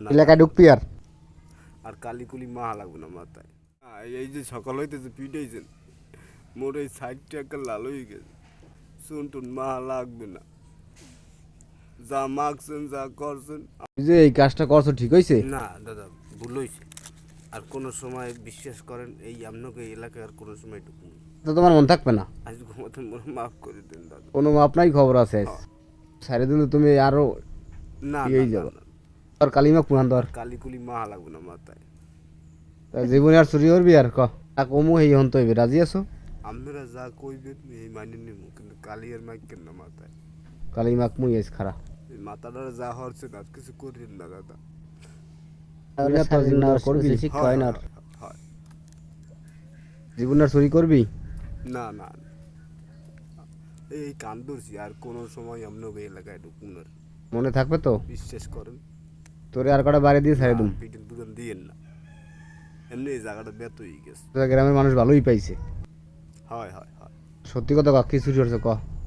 না এলাকায় ঢুকবি আর আর কালিকুলি মাহা লাগবে না মাথায়। এই যে সকাল হইতেছে পিটাইছেন, মোর এই সাইডটা একটা লাল হয়ে গেছে, শুন টুন মাহা লাগবে না, যা মাখছেন যা করছেন। তুই যে এই কাজটা করছো ঠিক হয়েছে? না দাদা, ভুল হয়েছে। আর কোনো সময় বিশ্বাস করেন এই আপনাকে এই এলাকায় আর কোনো সময় ঢুকুন, তো তোমার মন থাকবে না? আজ মতন মোর মাফ করে দেন দাদা। কোনো মাপ নাই, খবর আছে আজ। হ্যাঁ। সাইডে দিন তুমি আরো না না ইয়েই না যাবো। না, আর কালিমা পুরান আর দর কালিকুলি মাহা লাগবে না মাথায়। জীবনে আর চুরি করবি আর কমু এই হন্ত হইবে, রাজি আছো? আপনারা যা কইবেন এই মাইনে নিব, কিন্তু কালি আর মাইকেন না মাথায়। কালিমাক মুই আইস খারা এই মাথাটা যা হচ্ছে আর কিছু করিল না দাদা। তুই না তোর জীবনে আর করবি? হয় হয় হয় হয়। জীবনে আর চুরি করবি? না না, এই কান ধরছি, আর কোনো সময় আপনাকে এলাকায় ঢুকুন আর, মনে থাকবে তো? বিশ্বাস করেন। তোরে আর কটা বাড়ি দিয়ে না ছাড়ে দুম। পিটন পুটন দিয়েন না, এমনি এই জায়গাটা ব্যত হয়ে গেছে। গ্রামের মানুষ ভালোই পাইছে। হয় হয় হয়। সত্যি কথা কি চুরি হচ্ছে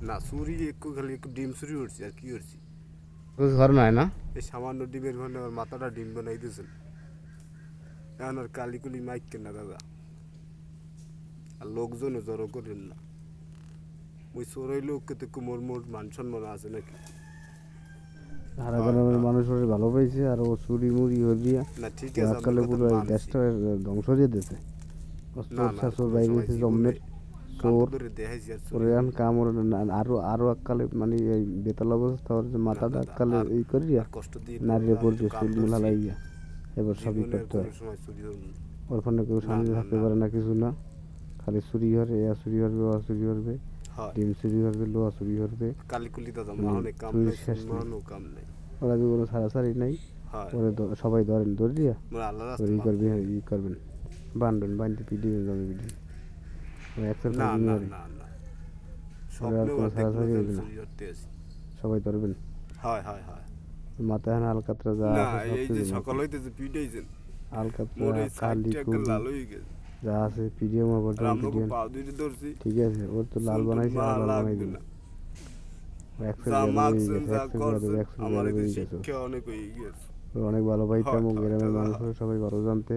না চুরি একটু, খালি একটু ডিম চুরি করছি, আর কি করছি। ঘর নাই না? এই সামান্য ডিমের মানে আমার মাথাটা ডিম বানাই দিয়েছেন, এখন আর কালিকুলি মাইক কেন না দাদা। আর লোকজনও জড়ো করেন না, ওই চোরাই লোক কিন্তু মোর মোর মান সম্মান আছে নাকি? সারা গ্রামের মানুষ ওরে ভালো পাইছে, আর ও চুরি মুড়ি হলিয়া না ঠিক আছে, আজকালে আপনার পুরো কথা এই মানছি। দেশটা ধ্বংস দিয়ে দিতেছে। না চোর না, শাসর কোনো বাইরে সময় গেছে জীবনে জম্মের কান চোর। ধরে দেখাইছি আর চুরি ওরে করবো এখন না। কাম ওরে আরো আরো এককালে মানে এই বেতাল অবস্থা ওর যে না মাথাটা দাদা, এককালে আর এই করিয়া আর কষ্ট দিয়ে নারীরে আমি তো পড়ছে কান চুল মুলা ধরছি, লাইয়া এবার সবই জীবনে আর করতে কোনো হয়। সময় চুরি করবো না। ওর ফোনে কেউ না শান্তি না থাকতে না, পারে না, কিছু না। খালি চুরি হরে, এ চুরি হরবে, ও চুরি হরবে, হয় ডিম চুরি হরবে, লোহা চুরি হরবে। কালিকুলি দাদা, মানে মাহনে কাম চুরির নাই, শেষ নেই। সম্মানও কাম নাই। ওরা যে কোনো ছাড়াছাড়ি নাই। হয়, ওরে সবাই ধরেন ধরিয়া মোর আল্লাহ ওর রাস্তা ই মাফ করবি, করে দেন। ই করবেন, বানবেন, বানতে পিটিয়ে জমি পিটিয়ে একশোর না ফাইজিং না মারে। না না, ওরে আর স্বপ্নেও কোনো আর দেখবো ছাড়াছাড়ি যে আমি হইবে না, চুরি করতে আছি। সবাই ধরবেন। হয় হয় হয়। মাথায় হানা আলকাতরা যা না আছে সব এই যে কিছু সকাল মাথায় হইতেছে পিটাইছেন, মোর আলকাতরা এই কালি সাইডটা একটা কুলি লাল হয়ে গেছে, যা আছে পিডিএম আবার আর যেমন আমাকে পিডিএম। পাও দুইটা ধরছি, ঠিক আছে, ওর তো লাল শুন টুন বানাইছে, মাহা আর লাল বানাই লাগবে দেবো। না, একশোর যা বেয়াদব হয়ে মাখছেন গেছে, যা একশোর বেয়াদব, করছেন, একশোর আমার বেয়াদব এই যে হয়ে গেছে। শিক্ষা অনেক হয়ে গেছে। ওর অনেক ভালো পাইতাম, হয় ও হয় গ্রামের দাদা মানুষ হয়। সবাই ভালো জানতে।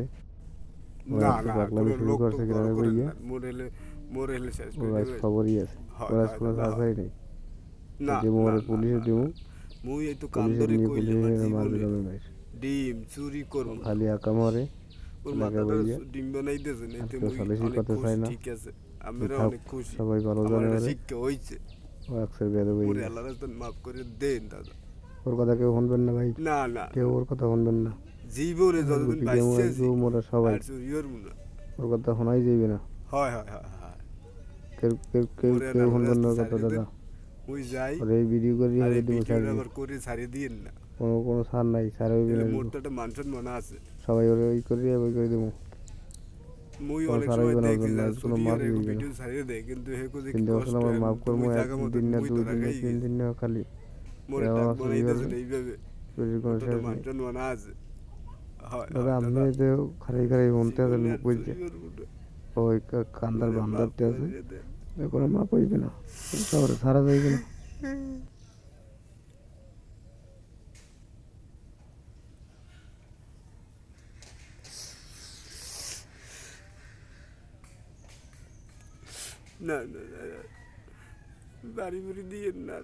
ও না একশো না, পাগলামি কোনো শুরু লোক করছে টোক জড়ো গ্রামে করেন বইয়া। না, মোর এলে শেষ ওর করে আজ দেবেন। খবরই আছে। ওর হয় আজ হয় কোনো দাদা হয়। ছাড়াছাড়ি নেই। না দিমু না ওরে না পুলিশে না না, দিমু, মুই এই তো কান পুলিশে ধরে নিয়ে কইলে আমার পুলিশে মারবে জীবনে জমি মাইর। ডিম চুরি ও করবো না। খালি একা মরে ওর এলাকায় মাথাটা বইয়া। ডিম বানাই দিয়েছেন, আর এতে কেউ মুই সালিশি অনেক করতে খুশি, চায় না। ঠিক আছে, তুই আমরা থাক, অনেক খুশি, সবাই ভালো আমার জানে একটা ওরে। শিক্ষা হয়েছে। ও একশোর বেয়াদব হয়ে মোরে গেছে। আল্লাহ রাস্তায় মাফ করে দেন দাদা। ওর কথা কেউ শুনবেন না ভাই, না না কেউ না, ওর কথা শুনবেন না। জীবনে ওর যতদিন পিডিএম বাঁচতে আছি আসবো মোরা সবাই, আর চুরি করবো না। ওর কথা শোনাই যাইবে না। হয় হয় হয় হয়। কেউ কেউ কেউ মোরে কেউ আল্লাহ শুনবেন না রাস্তা ওর কথা ছাড়িয়ে দেন, দাদা। মুই যাই। ওর এই ভিডিও করি আর হেরে এই দিব ছাড় ভিডিওটা দিয়ে। আবার করে ছাড়িয়ে দিয়েন না, কোনো কোনো ছাড় নাই, ছাড় হইবে না এলে মোর কিন্তু। তো একটা মান সম্মান আছে। সবাই ওরে ওই করি ওই করে দেবো, মুই কোনো অনেক ছাড় সময় হইবে না ওর দেখছি জন্য, যারা আজ কোনো চুরি আর মাফই এগো হইবে না। ভিডিও ছাড়িয়ে দেয়, কিন্তু হেকো যে কি চিন্তা করছিলাম কষ্ট, আমার এখন মাফ তো করবো, মুই জায়গা মতো একদিন না মুই দুই ধরা দিন না খাই তিন গেছি। দিন না খালি মোরে এরকম ডাক চুরি বানাই করবে, দিয়েছেন এইভাবে, চুরির মোর কোনো তো একটা শেষ মান নেই। সম্মান আছে। হয় দাদা হয় আপনি দাদা, তো খারাই খারাই মনতে আছেন জীবনে মুখ আর বুঝছে, চুরি করবো না, ওই কান্দার মোরে মাফ বান্দারতে আছে, করে দেন। কোনো মাপ হইবে না, শহরে ছাড়া যাইবে না। না না না, বাড়ি বুড়ি দিয়েন না।